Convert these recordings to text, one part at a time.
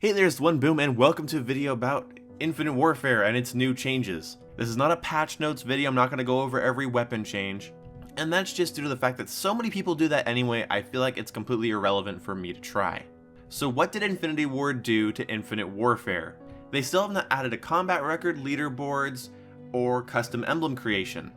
Hey there, it's One Boom, and welcome to a video about Infinite Warfare and its new changes. This is not a patch notes video. I'm not going to go over every weapon change, and that's just due to the fact that so many people do that anyway. I feel like it's completely irrelevant for me to try. So what did Infinity Ward do to Infinite Warfare? They still have not added a combat record, leaderboards, or custom emblem creation.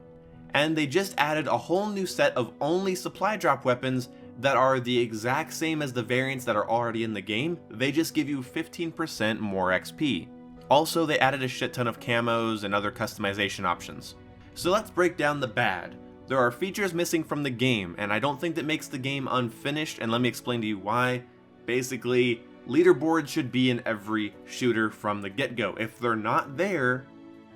And they just added a whole new set of only supply drop weapons that are the exact same as the variants that are already in the game. They just give you 15% more XP. Also, they added a shit ton of camos and other customization options. So let's break down the bad. There are features missing from the game, and I don't think that makes the game unfinished, and let me explain to you why. Basically, leaderboards should be in every shooter from the get-go. If they're not there,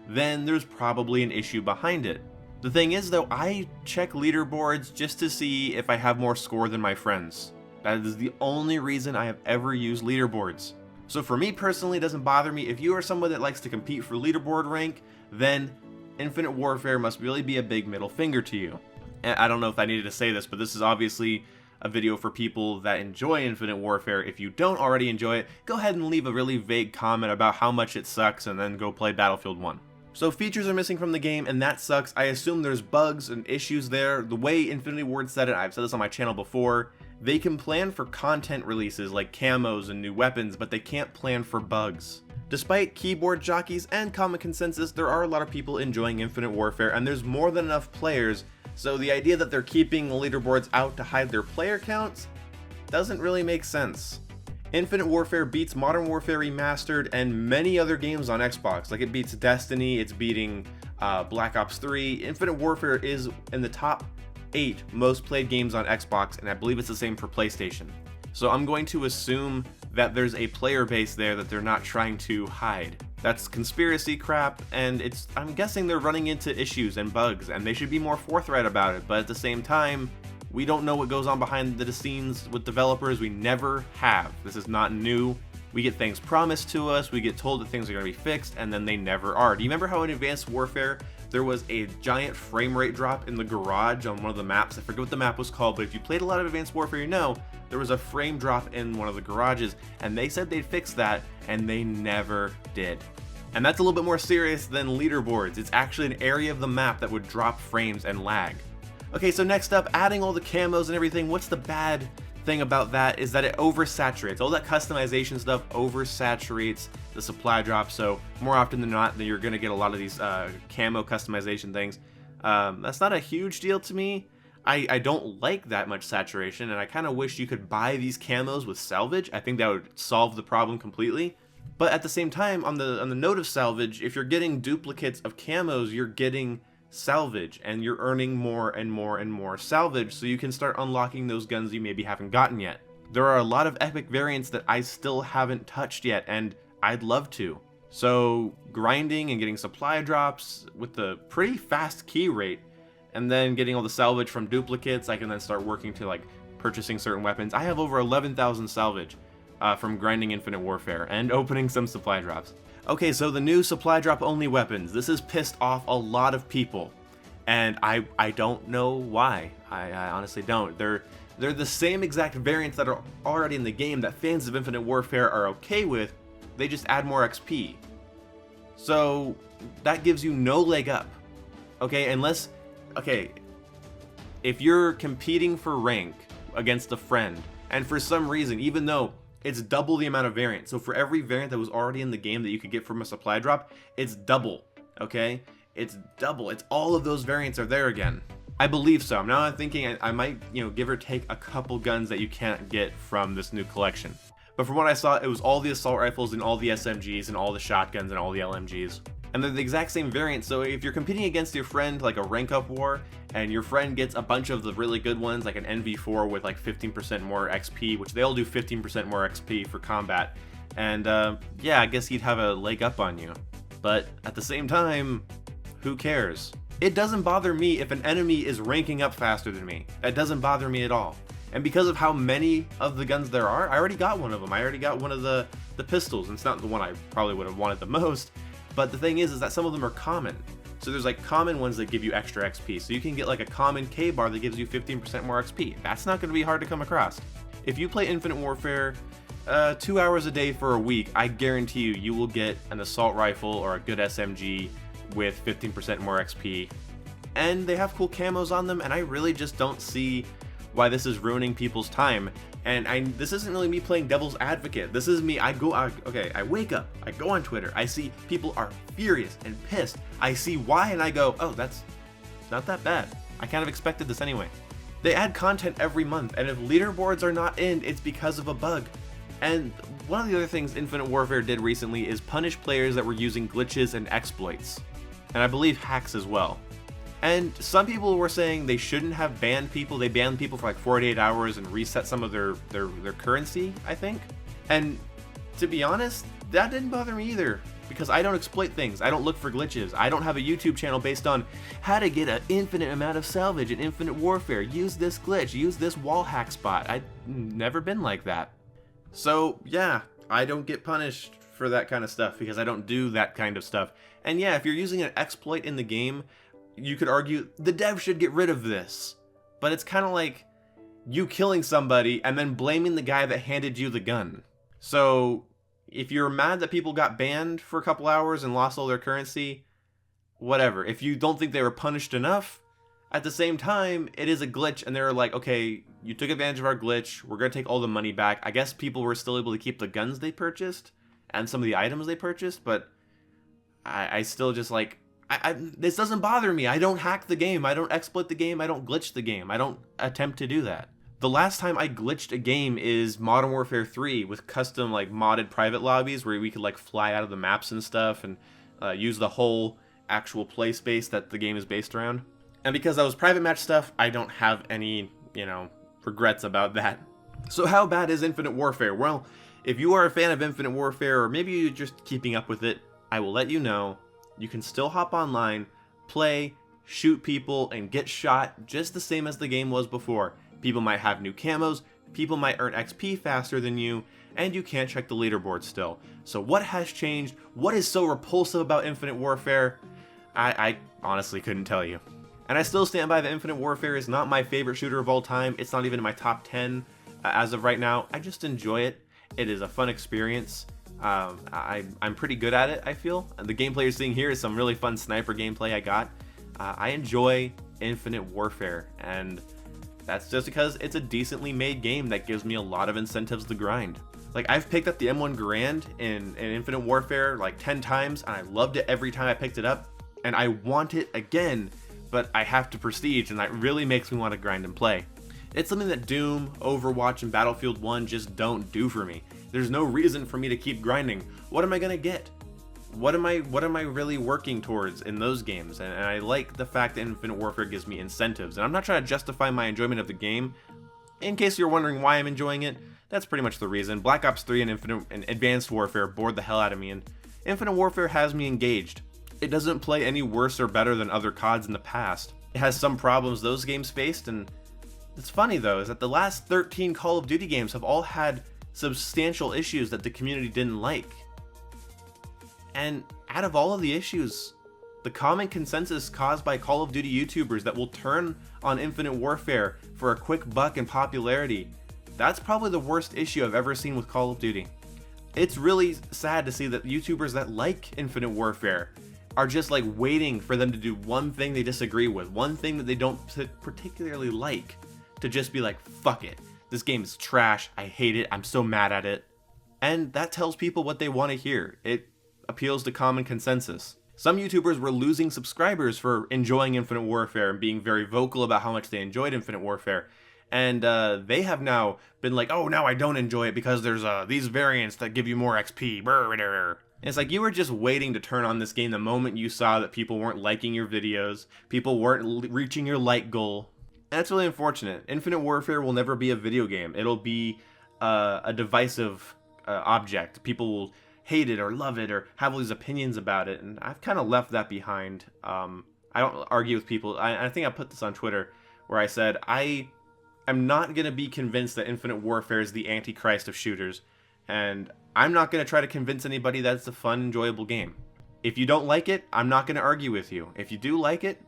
then there's probably an issue behind it. The thing is though, I check leaderboards just to see if I have more score than my friends. That is the only reason I have ever used leaderboards. So for me personally, it doesn't bother me. If you are someone that likes to compete for leaderboard rank, then Infinite Warfare must really be a big middle finger to you. And I don't know if I needed to say this, but this is obviously a video for people that enjoy Infinite Warfare. If you don't already enjoy it, go ahead and leave a really vague comment about how much it sucks and then go play Battlefield 1. So features are missing from the game, and that sucks. I assume there's bugs and issues there. The way Infinity Ward said it, I've said this on my channel before, they can plan for content releases like camos and new weapons, but they can't plan for bugs. Despite keyboard jockeys and common consensus, there are a lot of people enjoying Infinite Warfare, and there's more than enough players, so the idea that they're keeping the leaderboards out to hide their player counts doesn't really make sense. Infinite Warfare beats Modern Warfare Remastered and many other games on Xbox. Like, it beats Destiny, it's beating Black Ops 3. Infinite Warfare is in the top 8 most played games on Xbox, and I believe it's the same for PlayStation. So I'm going to assume that there's a player base there that they're not trying to hide. That's conspiracy crap, and I'm guessing they're running into issues and bugs, and they should be more forthright about it, but at the same time, we don't know what goes on behind the scenes with developers. We never have. This is not new. We get things promised to us, we get told that things are going to be fixed, and then they never are. Do you remember how in Advanced Warfare, there was a giant frame rate drop in the garage on one of the maps? I forget what the map was called, but if you played a lot of Advanced Warfare, you know there was a frame drop in one of the garages, and they said they'd fix that, and they never did. And that's a little bit more serious than leaderboards. It's actually an area of the map that would drop frames and lag. Okay, so next up, adding all the camos and everything, what's the bad thing about that is that it oversaturates. All that customization stuff oversaturates the supply drop, so more often than not, you're going to get a lot of these camo customization things. That's not a huge deal to me. I don't like that much saturation, and I kind of wish you could buy these camos with salvage. I think that would solve the problem completely. But at the same time, on the note of salvage, if you're getting duplicates of camos, you're getting salvage, and you're earning more and more and more salvage, so you can start unlocking those guns you maybe haven't gotten yet. There are a lot of epic variants that I still haven't touched yet, and I'd love to. So grinding and getting supply drops with the pretty fast key rate, and then getting all the salvage from duplicates, I can then start working to like purchasing certain weapons. I have over 11,000 salvage from grinding Infinite Warfare and opening some supply drops. Okay, so the new supply drop only weapons. This has pissed off a lot of people, and I don't know why. I honestly don't. They're the same exact variants that are already in the game that fans of Infinite Warfare are okay with. They just add more XP. So that gives you no leg up. Okay, if you're competing for rank against a friend, and for some reason, even though it's double the amount of variants. So for every variant that was already in the game that you could get from a supply drop, it's double, okay? It's double. It's all of those variants are there again. I believe so. Now I'm thinking I might, give or take a couple guns that you can't get from this new collection. But from what I saw, it was all the assault rifles and all the SMGs and all the shotguns and all the LMGs. And they're the exact same variant, so if you're competing against your friend like a rank up war, and your friend gets a bunch of the really good ones like an NV4 with like 15% more XP, which they all do 15% more XP for combat, and yeah, I guess he'd have a leg up on you. But at the same time, who cares? It doesn't bother me if an enemy is ranking up faster than me. That doesn't bother me at all. And because of how many of the guns there are, I already got one of them. I already got one of the pistols, and it's not the one I probably would have wanted the most. But the thing is that some of them are common. So there's like common ones that give you extra XP. So you can get like a common K-bar that gives you 15% more XP. That's not going to be hard to come across. If you play Infinite Warfare, 2 hours a day for a week, I guarantee you will get an assault rifle or a good SMG with 15% more XP. And they have cool camos on them, and I really just don't see why this is ruining people's time. And this isn't really me playing devil's advocate. This is me, I wake up, I go on Twitter, I see people are furious and pissed. I see why, and I go, oh, that's not that bad. I kind of expected this anyway. They add content every month, and if leaderboards are not in, it's because of a bug. And one of the other things Infinite Warfare did recently is punish players that were using glitches and exploits. And I believe hacks as well. And some people were saying they shouldn't have banned people. They banned people for like 48 hours and reset some of their currency, I think. And to be honest, that didn't bother me either, because I don't exploit things. I don't look for glitches. I don't have a YouTube channel based on how to get an infinite amount of salvage in Infinite Warfare. Use this glitch, use this wall hack spot. I've never been like that. So yeah, I don't get punished for that kind of stuff because I don't do that kind of stuff. And yeah, if you're using an exploit in the game, you could argue the dev should get rid of this. But it's kind of like you killing somebody and then blaming the guy that handed you the gun. So if you're mad that people got banned for a couple hours and lost all their currency, whatever. If you don't think they were punished enough, at the same time, it is a glitch, and they're like, okay, you took advantage of our glitch, we're going to take all the money back. I guess people were still able to keep the guns they purchased and some of the items they purchased, but I still just like, this doesn't bother me. I don't hack the game, I don't exploit the game, I don't glitch the game, I don't attempt to do that. The last time I glitched a game is Modern Warfare 3 with custom like modded private lobbies where we could like fly out of the maps and stuff and use the whole actual play space that the game is based around. And because that was private match stuff, I don't have any, regrets about that. So how bad is Infinite Warfare? Well, if you are a fan of Infinite Warfare, or maybe you're just keeping up with it, I will let you know. You can still hop online, play, shoot people, and get shot just the same as the game was before. People might have new camos, people might earn XP faster than you, and you can't check the leaderboard still. So what has changed? What is so repulsive about Infinite Warfare? I honestly couldn't tell you. And I still stand by that Infinite Warfare is not my favorite shooter of all time. It's not even in my top 10 as of right now. I just enjoy it. It is a fun experience. I'm pretty good at it, I feel. And the gameplay you're seeing here is some really fun sniper gameplay I got. I enjoy Infinite Warfare, and that's just because it's a decently made game that gives me a lot of incentives to grind. Like, I've picked up the M1 Garand in Infinite Warfare like 10 times, and I loved it every time I picked it up, and I want it again, but I have to prestige, and that really makes me want to grind and play. It's something that Doom, Overwatch, and Battlefield 1 just don't do for me. There's no reason for me to keep grinding. What am I gonna get? What am I really working towards in those games? And I like the fact that Infinite Warfare gives me incentives. And I'm not trying to justify my enjoyment of the game. In case you're wondering why I'm enjoying it, that's pretty much the reason. Black Ops 3 and Advanced Warfare bored the hell out of me, and Infinite Warfare has me engaged. It doesn't play any worse or better than other CODs in the past. It has some problems those games faced, and it's funny though, is that the last 13 Call of Duty games have all had substantial issues that the community didn't like. And out of all of the issues, the common consensus caused by Call of Duty YouTubers that will turn on Infinite Warfare for a quick buck and popularity, that's probably the worst issue I've ever seen with Call of Duty. It's really sad to see that YouTubers that like Infinite Warfare are just like waiting for them to do one thing they disagree with, one thing that they don't particularly like, to just be like, fuck it, this game is trash, I hate it, I'm so mad at it. And that tells people what they want to hear. It appeals to common consensus. Some YouTubers were losing subscribers for enjoying Infinite Warfare and being very vocal about how much they enjoyed Infinite Warfare. And they have now been like, oh, now I don't enjoy it because there's these variants that give you more XP. And it's like, you were just waiting to turn on this game the moment you saw that people weren't liking your videos, people weren't reaching your like goal. And that's really unfortunate. Infinite Warfare will never be a video game. It'll be a divisive object. People will hate it or love it or have all these opinions about it, and I've kind of left that behind. I don't argue with people. I think I put this on Twitter where I said I am not going to be convinced that Infinite Warfare is the antichrist of shooters, and I'm not going to try to convince anybody that it's a fun, enjoyable game. If you don't like it, I'm not going to argue with you. If you do like it,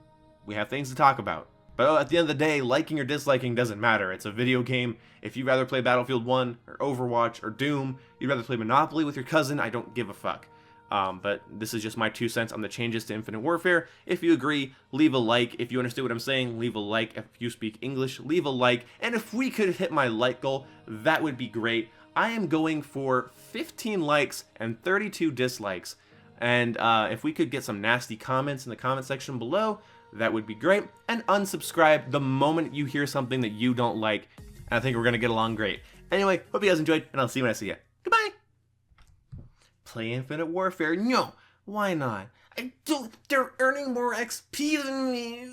we have things to talk about. But at the end of the day, liking or disliking doesn't matter. It's a video game. If you'd rather play Battlefield 1 or Overwatch or Doom, you'd rather play Monopoly with your cousin, I don't give a fuck. But this is just my 2 cents on the changes to Infinite Warfare. If you agree, leave a like. If you understand what I'm saying, leave a like. If you speak English, leave a like. And if we could hit my like goal, that would be great. I am going for 15 likes and 32 dislikes. And if we could get some nasty comments in the comment section below, that would be great. And unsubscribe the moment you hear something that you don't like. And I think we're going to get along great. Anyway, hope you guys enjoyed, and I'll see you when I see you. Goodbye! Play Infinite Warfare? No, why not? They're earning more XP than me.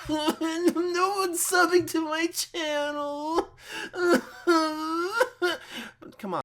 No one's subbing to my channel. Come on.